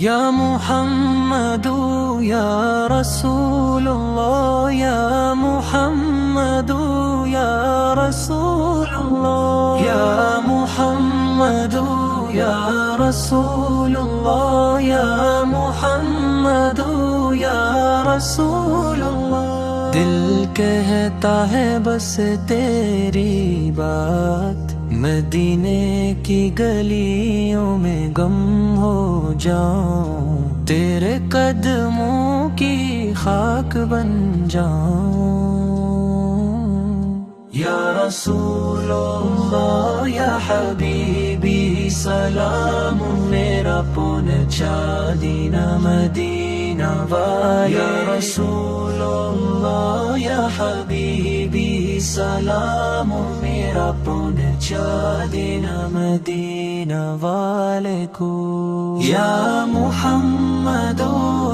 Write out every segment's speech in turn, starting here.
یا محمد یا رسول اللہ یا محمد یا رسول اللہ یا محمد یا رسول اللہ یا محمد یا رسول اللہ. دل کہتا ہے بس تیری بات، مدینے کی گلیوں میں گم ہو جاؤں، تیرے قدموں کی خاک بن جاؤں. یا رسول اللہ یا حبیبی سلام میرا پہنچا دینا مدینہ والا. یا رسول اللہ یا حبیبی سلام میرا پہنچا دینا مدینہ والے کو. یا محمد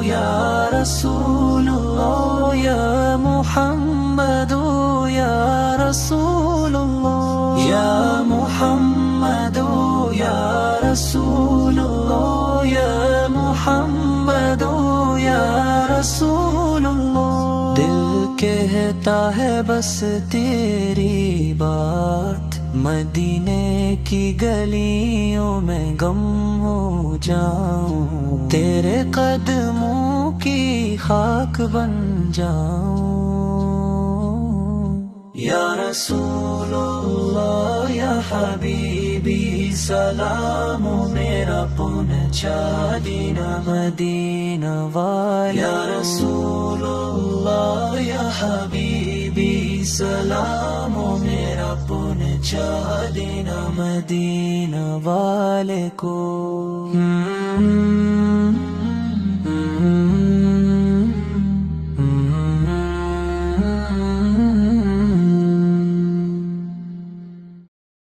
یا رسول اللہ یا محمد یا رسول اللہ یا محمد یا رسول اللہ یا محمد یا رسول اللہ. دل کہتا ہے بس تیری بات، مدینے کی گلیوں میں گم ہو جاؤں، تیرے قدموں کی خاک بن جاؤں. یا رسول اللہ یا حبیبی سلام میرا پہنچا دینا مدینہ والا. یا رسول اللہ یا حبیبی سلام میرا پہنچا دینا مدینہ والے کو.